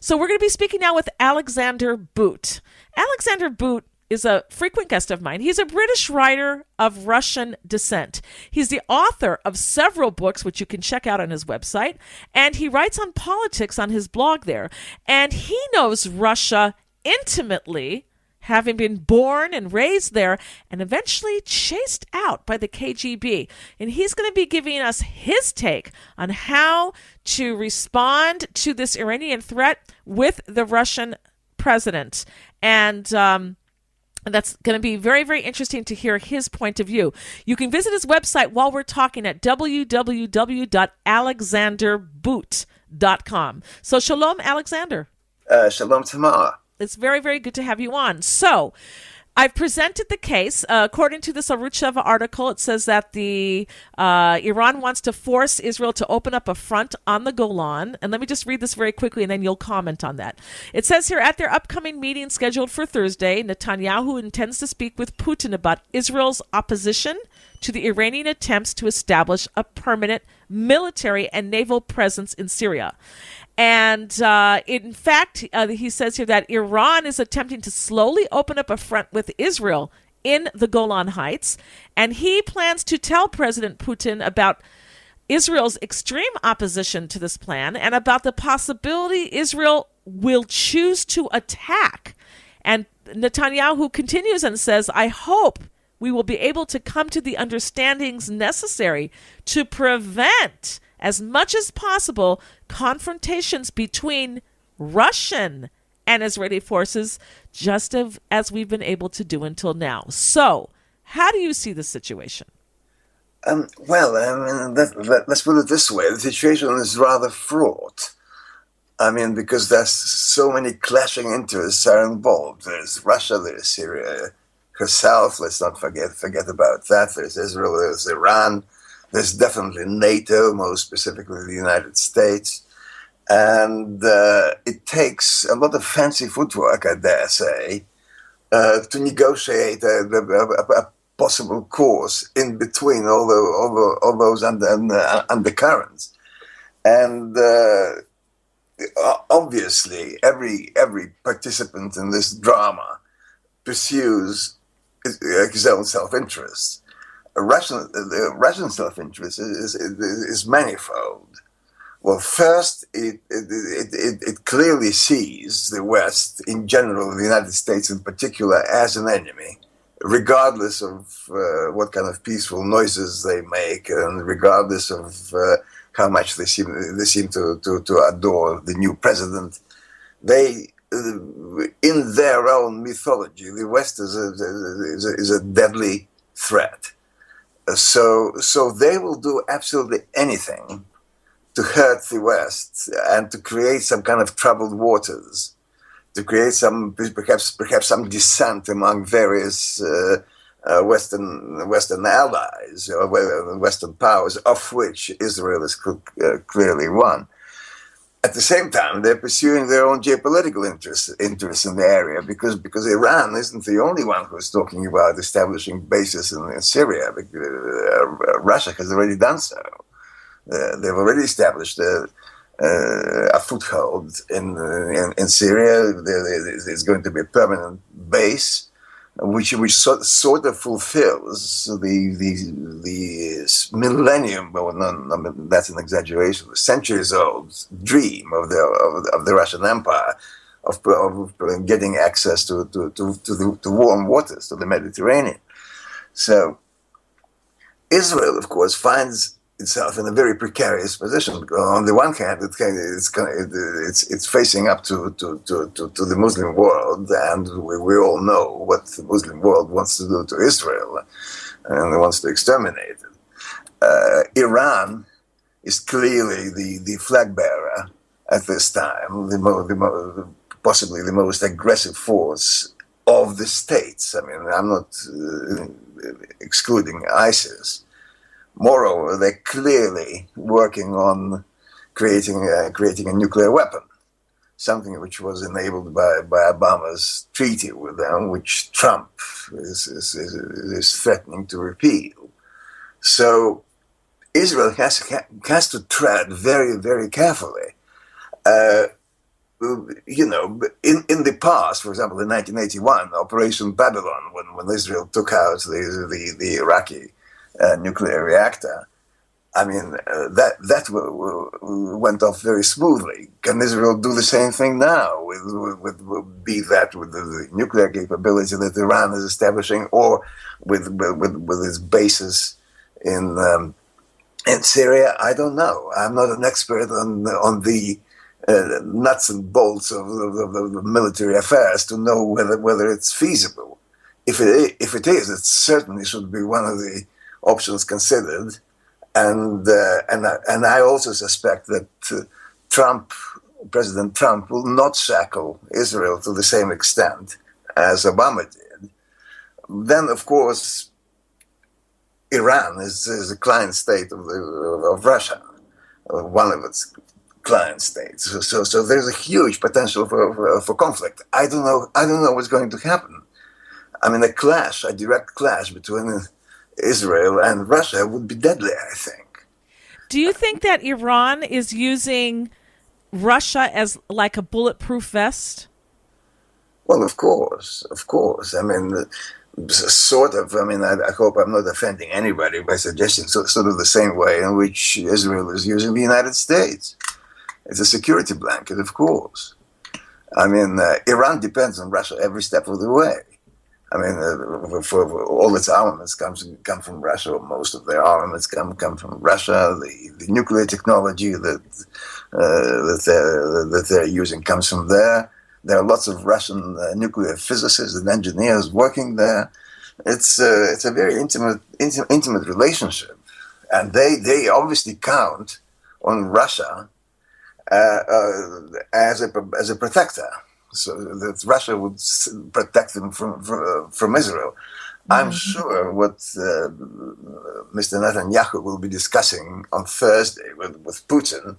So we're going to be speaking now with Alexander Boot. Alexander Boot is a frequent guest of mine. He's a British writer of Russian descent. He's the author of several books, which you can check out on his website, and he writes on politics on his blog there. And he knows Russia intimately, having been born and raised there and eventually chased out by the KGB. And he's going to be giving us his take on how to respond to this Iranian threat with the Russian president. And that's going to be very, very interesting to hear his point of view. You can visit his website while we're talking at www.alexanderboot.com. So shalom, Alexander. Shalom, Tamar. It's very, very good to have you on. So I've presented the case. According to this Arucheva article, it says that the Iran wants to force Israel to open up a front on the Golan. And let me just read this very quickly, and then you'll comment on that. It says here, at their upcoming meeting scheduled for Thursday, Netanyahu intends to speak with Putin about Israel's opposition to the Iranian attempts to establish a permanent military and naval presence in Syria. And in fact, he says here that Iran is attempting to slowly open up a front with Israel in the Golan Heights. And he plans to tell President Putin about Israel's extreme opposition to this plan and about the possibility Israel will choose to attack. And Netanyahu continues and says, I hope we will be able to come to the understandings necessary to prevent, as much as possible, confrontations between Russian and Israeli forces, just as we've been able to do until now. So, how do you see the situation? Let's put it this way. The situation is rather fraught. Because there's so many clashing interests are involved. There's Russia, there's Syria herself, let's not forget about that. There's Israel, there's Iran. There's definitely NATO, most specifically the United States. And it takes a lot of fancy footwork, I dare say, to negotiate a possible course in between all those undercurrents. And obviously, every participant in this drama pursues his own self-interest. Russian self-interest is manifold. Well, first, it clearly sees the West in general, the United States in particular, as an enemy, regardless of what kind of peaceful noises they make, and regardless of how much they seem to adore the new president. They, in their own mythology, the West is a deadly threat. So they will do absolutely anything to hurt the West and to create some kind of troubled waters, to create perhaps some dissent among various Western allies or Western powers, of which Israel is clearly one. At the same time, they're pursuing their own geopolitical interests in the area, because Iran isn't the only one who's talking about establishing bases in Syria. Russia has already done so. They've already established a foothold in Syria. There's going to be a permanent base, which sort of fulfills the millennium, well, no, that's an exaggeration, the centuries-old dream of the Russian Empire of getting access to warm waters, to the Mediterranean. So Israel, of course, finds itself in a very precarious position. On the one hand, it's facing up to the Muslim world, and we all know what the Muslim world wants to do to Israel, and it wants to exterminate it. Iran is clearly the flag bearer at this time, possibly the most aggressive force of the states. I'm not excluding ISIS. Moreover, they're clearly working on creating a nuclear weapon, something which was enabled by Obama's treaty with them, which Trump is threatening to repeal. So Israel has to tread very, very carefully. in the past, for example, in 1981, Operation Babylon, when Israel took out the Iraqi nuclear reactor, I mean, that went off very smoothly. Can Israel do the same thing now be that with the nuclear capability that Iran is establishing, or with its bases in Syria? I don't know. I'm not an expert on the nuts and bolts of military affairs to know whether it's feasible. If it is, it certainly should be one of the options considered. And I also suspect that President Trump will not shackle Israel to the same extent as Obama did. Then, of course, Iran is a client state of Russia, one of its client states. So there's a huge potential for conflict. I don't know what's going to happen. I mean, a direct clash between Israel and Russia would be deadly, I think. Do you think that Iran is using Russia as like a bulletproof vest? Well, of course. I mean, sort of. I mean, I hope I'm not offending anybody by suggesting sort of the same way in which Israel is using the United States. It's a security blanket, of course. I mean, Iran depends on Russia every step of the way. I mean, for all its armaments come from Russia, or most of their armaments come from Russia. The nuclear technology that they're using comes from there. There are lots of Russian nuclear physicists and engineers working there. It's a very intimate relationship, and they obviously count on Russia as a protector, so that Russia would protect them from Israel. I'm sure what Mr. Netanyahu will be discussing on Thursday with Putin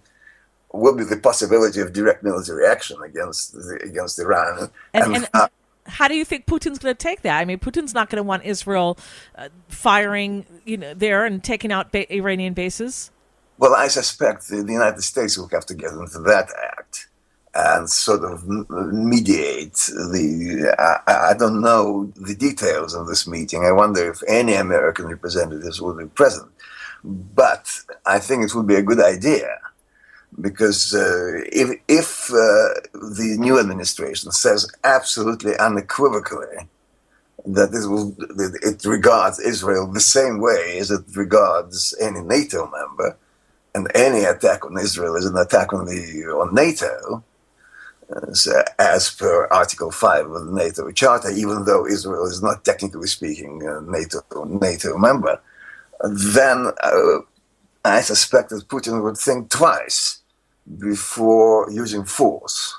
will be the possibility of direct military action against Iran. And how do you think Putin's going to take that? I mean, Putin's not going to want Israel firing, there and taking out Iranian bases. Well, I suspect the United States will have to get into that act and sort of mediate I don't know the details of this meeting. I wonder if any American representatives will be present. But I think it would be a good idea, because if the new administration says absolutely unequivocally that it regards Israel the same way as it regards any NATO member, and any attack on Israel is an attack on NATO, as per Article 5 of the NATO Charter, even though Israel is not technically speaking a NATO member, then I suspect that Putin would think twice before using force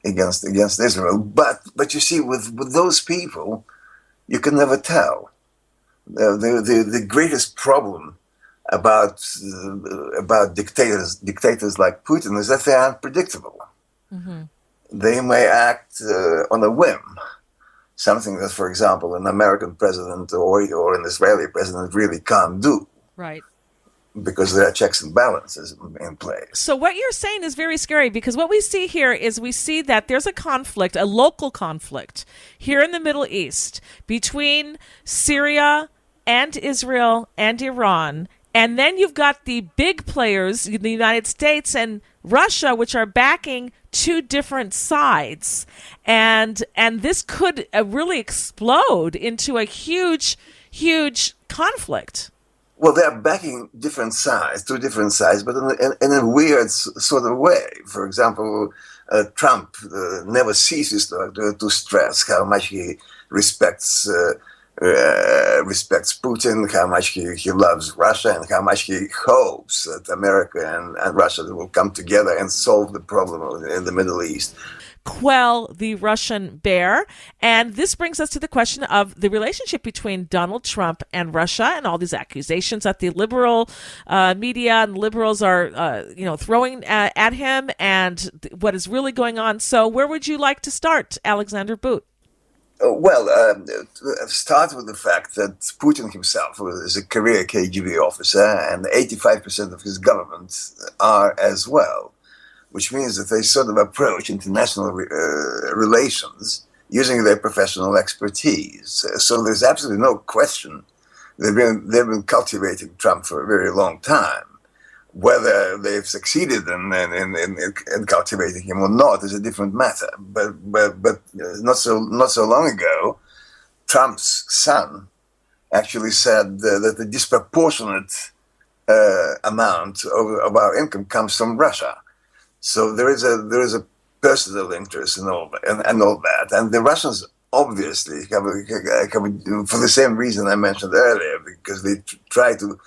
against Israel. But you see, with those people, you can never tell. The greatest problem about dictators like Putin is that they are unpredictable. Mm-hmm. They may act on a whim, something that, for example, an American president or an Israeli president really can't do. Right. Because there are checks and balances in place. So what you're saying is very scary, because what we see here is we see that there's a conflict, a local conflict here in the Middle East between Syria and Israel and Iran. And then you've got the big players, the United States and Russia, which are backing two different sides. And this could really explode into a huge, huge conflict. Well, they're backing two different sides, but in a weird sort of way. For example, Trump never ceases to stress how much he respects Putin, how much he loves Russia, and how much he hopes that America and Russia will come together and solve the problem in the Middle East. Quell the Russian bear. And this brings us to the question of the relationship between Donald Trump and Russia, and all these accusations that the liberal media and liberals are throwing at him, and what is really going on. So where would you like to start, Alexander Boot? Well, start with the fact that Putin himself is a career KGB officer, and 85% of his government are as well. which means that they sort of approach international relations using their professional expertise. So there's absolutely no question they've been cultivating Trump for a very long time. Whether they've succeeded in cultivating him or not is a different matter. But not so long ago, Trump's son actually said that the disproportionate amount of our income comes from Russia. So there is a personal interest in all that, and the Russians obviously have, for the same reason I mentioned earlier, because they try to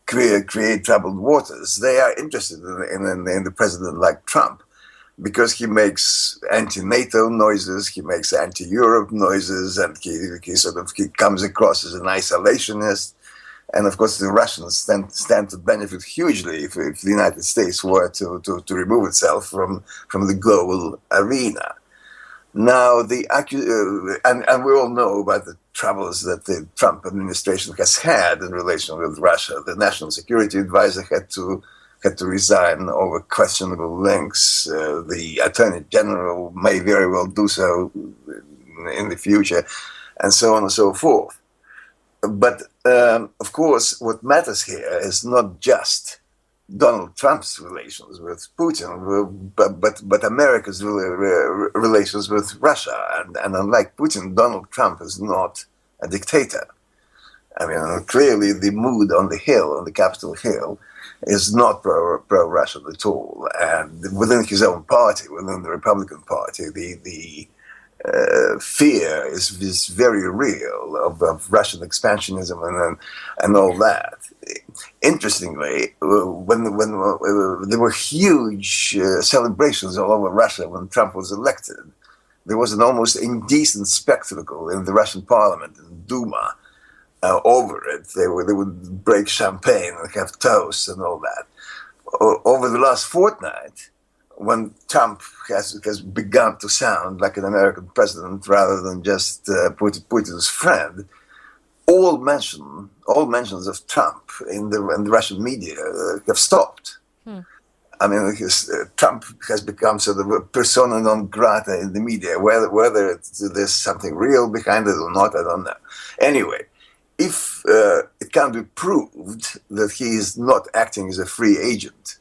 create troubled waters. They are interested in the president like Trump because he makes anti-NATO noises, he makes anti-Europe noises, and he comes across as an isolationist. And of course, the Russians stand to benefit hugely if the United States were to remove itself from the global arena. Now, and we all know about the troubles that the Trump administration has had in relation with Russia. The national security advisor had to resign over questionable links. The attorney general may very well do so in the future, and so on and so forth. But of course, what matters here is not just Donald Trump's relations with Putin, but America's relations with Russia. And unlike Putin, Donald Trump is not a dictator. I mean, clearly the mood on the Hill, on the Capitol Hill, is not pro-Russian at all. And within his own party, within the Republican Party, the fear is very real of Russian expansionism and all that. Interestingly, when there were huge celebrations all over Russia when Trump was elected, there was an almost indecent spectacle in the Russian parliament, in Duma, over it. They would break champagne and have toasts and all that. Over the last fortnight, when Trump has begun to sound like an American president rather than just Putin's friend, all mentions of Trump in the Russian media have stopped. I mean, Trump has become sort of a persona non grata in the media. Whether there's something real behind it or not, I don't know. Anyway, if it can be proved that he is not acting as a free agent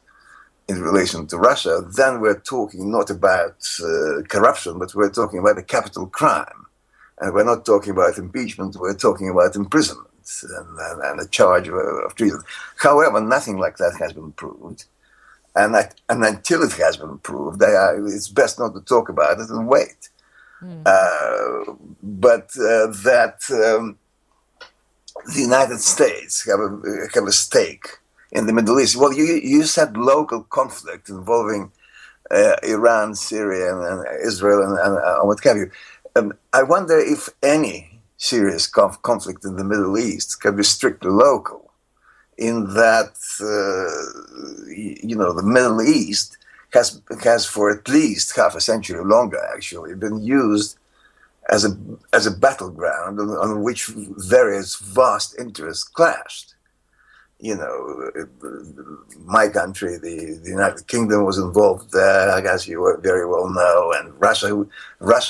in relation to Russia, then we're talking not about corruption, but we're talking about a capital crime. And we're not talking about impeachment, we're talking about imprisonment and a charge of treason. However, nothing like that has been proved. And until it has been proved, it's best not to talk about it and wait. But that the United States have a stake in the Middle East. Well, you said local conflict involving Iran, Syria, and Israel, and what have you. I wonder if any serious conflict in the Middle East can be strictly local, in that the Middle East has for at least half a century longer actually been used as a battleground on which various vast interests clashed. My country, the United Kingdom, was involved there, as you very well know, and Russia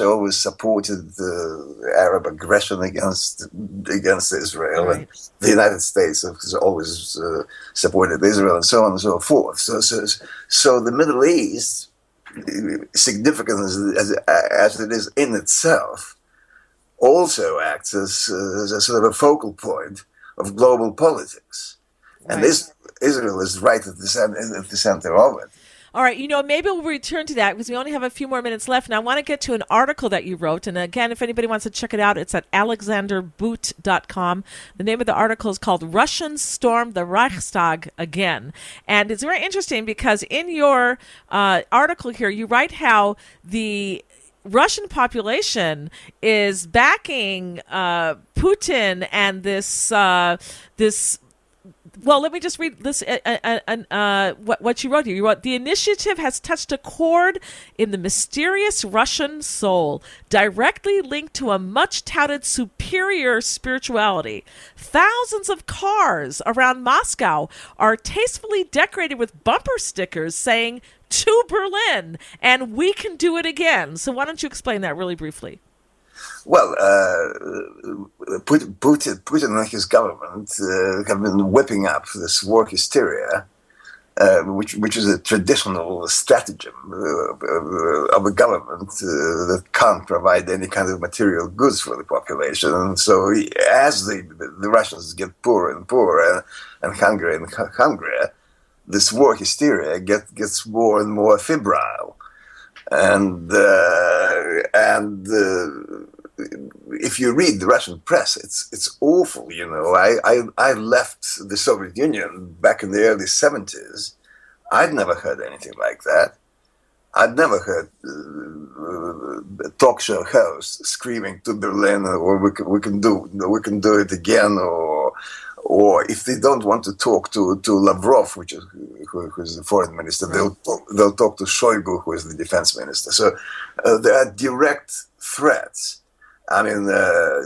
always supported the Arab aggression against Israel, right. And the United States has always supported Israel, and so on and so forth. So the Middle East, significant as it is in itself, also acts as a sort of a focal point of global politics. And Israel is right at the center of it. All right, maybe we'll return to that because we only have a few more minutes left. And I want to get to an article that you wrote. And again, if anybody wants to check it out, it's at alexanderboot.com. The name of the article is called Russians Storm the Reichstag Again. And it's very interesting because in your article here, you write how the Russian population is backing Putin and this Well, let me just read this. What you wrote here. You wrote, the initiative has touched a chord in the mysterious Russian soul, directly linked to a much-touted superior spirituality. Thousands of cars around Moscow are tastefully decorated with bumper stickers saying, "To Berlin," and "We can do it again." So why don't you explain that really briefly? Well, Putin and his government have been whipping up this war hysteria, which is a traditional stratagem of a government that can't provide any kind of material goods for the population. And so as the Russians get poorer and poorer and hungrier and hungrier, this war hysteria gets more and more febrile. And if you read the Russian press, it's awful. You know, I left the Soviet Union back in the early 70s. I'd never heard anything like that. I'd never heard talk show hosts screaming to Berlin, or we can do it again, or if they don't want to talk to Lavrov, who's the foreign minister, right, they'll talk to Shoigu, who is the defense minister. So there are direct threats. I mean,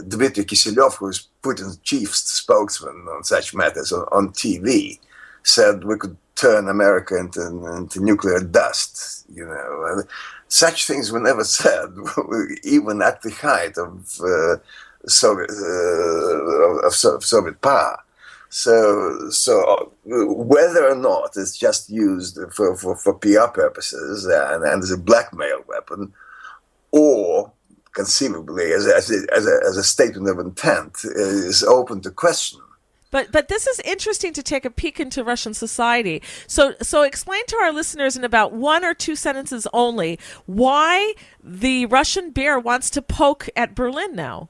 Dmitry Kiselyov, who is Putin's chief spokesman on such matters on TV, said we could turn America into nuclear dust. You know, and such things were never said, even at the height of Soviet power. So whether or not it's just used for PR purposes and as a blackmail weapon, or conceivably as a statement of intent, is open to question. But this is interesting to take a peek into Russian society. So explain to our listeners in about one or two sentences only why the Russian bear wants to poke at Berlin now.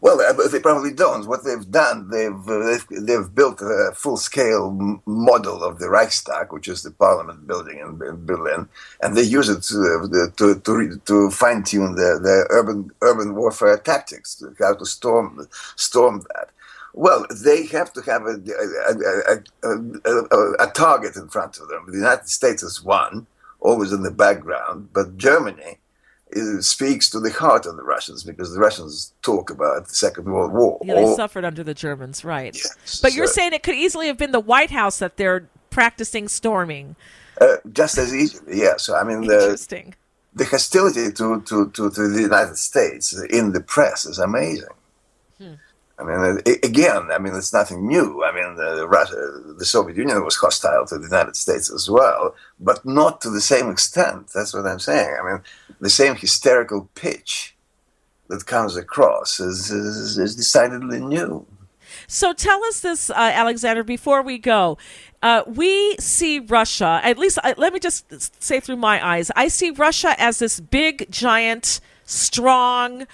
Well, they probably don't. What they've done, they've built a full-scale model of the Reichstag, which is the parliament building in Berlin, and they use it to fine-tune their urban warfare tactics, how to storm that. Well, they have to have a target in front of them. The United States is one, always in the background, but Germany speaks to the heart of the Russians, because the Russians talk about the Second World War. Yeah, they suffered under the Germans, right. Yes, but you're saying it could easily have been the White House that they're practicing storming. Just as easily, yes. So, I mean, interesting. The hostility to the United States in the press is amazing. I mean, again, it's nothing new. I mean, the Soviet Union was hostile to the United States as well, but not to the same extent. That's what I'm saying. I mean, the same hysterical pitch that comes across is decidedly new. So tell us this, Alexander, before we go. We see Russia, at least let me just say through my eyes, I see Russia as this big, giant, strong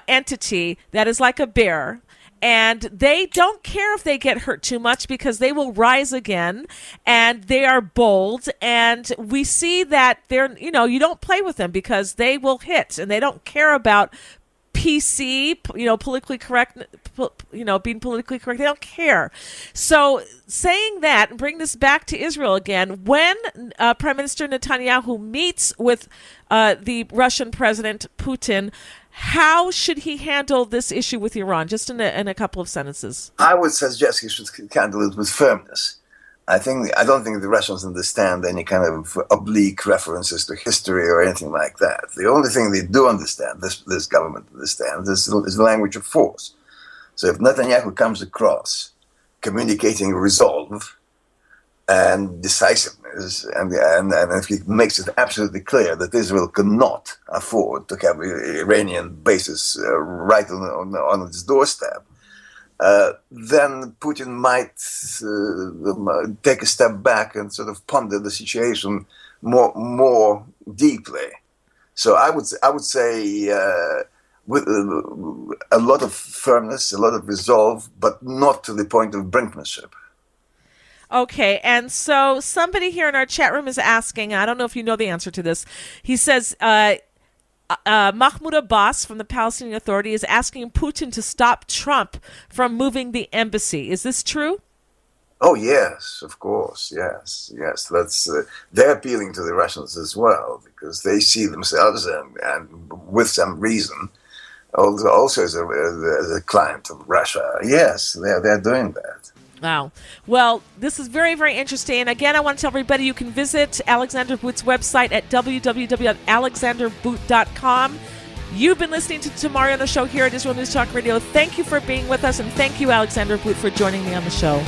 entity that is like a bear. And they don't care if they get hurt too much, because they will rise again, and they are bold. And we see that they're, you don't play with them, because they will hit, and they don't care about PC, politically correct, being politically correct. They don't care. So saying that, and bring this back to Israel again, when Prime Minister Netanyahu meets with the Russian President Putin, how should he handle this issue with Iran? Just in a couple of sentences. I would suggest he should handle it with firmness. I don't think the Russians understand any kind of oblique references to history or anything like that. The only thing they do understand, this government understands, is the language of force. So if Netanyahu comes across communicating resolve and decisiveness, and if he makes it absolutely clear that Israel cannot afford to have Iranian bases right on its doorstep, then Putin might take a step back and sort of ponder the situation more deeply. So I would say with a lot of firmness, a lot of resolve, but not to the point of brinkmanship. Okay, and so somebody here in our chat room is asking, I don't know if you know the answer to this. He says, Mahmoud Abbas from the Palestinian Authority is asking Putin to stop Trump from moving the embassy. Is this true? Oh yes, of course, yes. That's they're appealing to the Russians as well because they see themselves, and with some reason, also as a client of Russia. Yes, they're doing that. Wow. Well, this is very, very interesting. Again, I want to tell everybody you can visit Alexander Boot's website at www.alexanderboot.com. You've been listening to Tamar Yonah Show here at Israel News Talk Radio. Thank you for being with us, and thank you, Alexander Boot, for joining me on the show.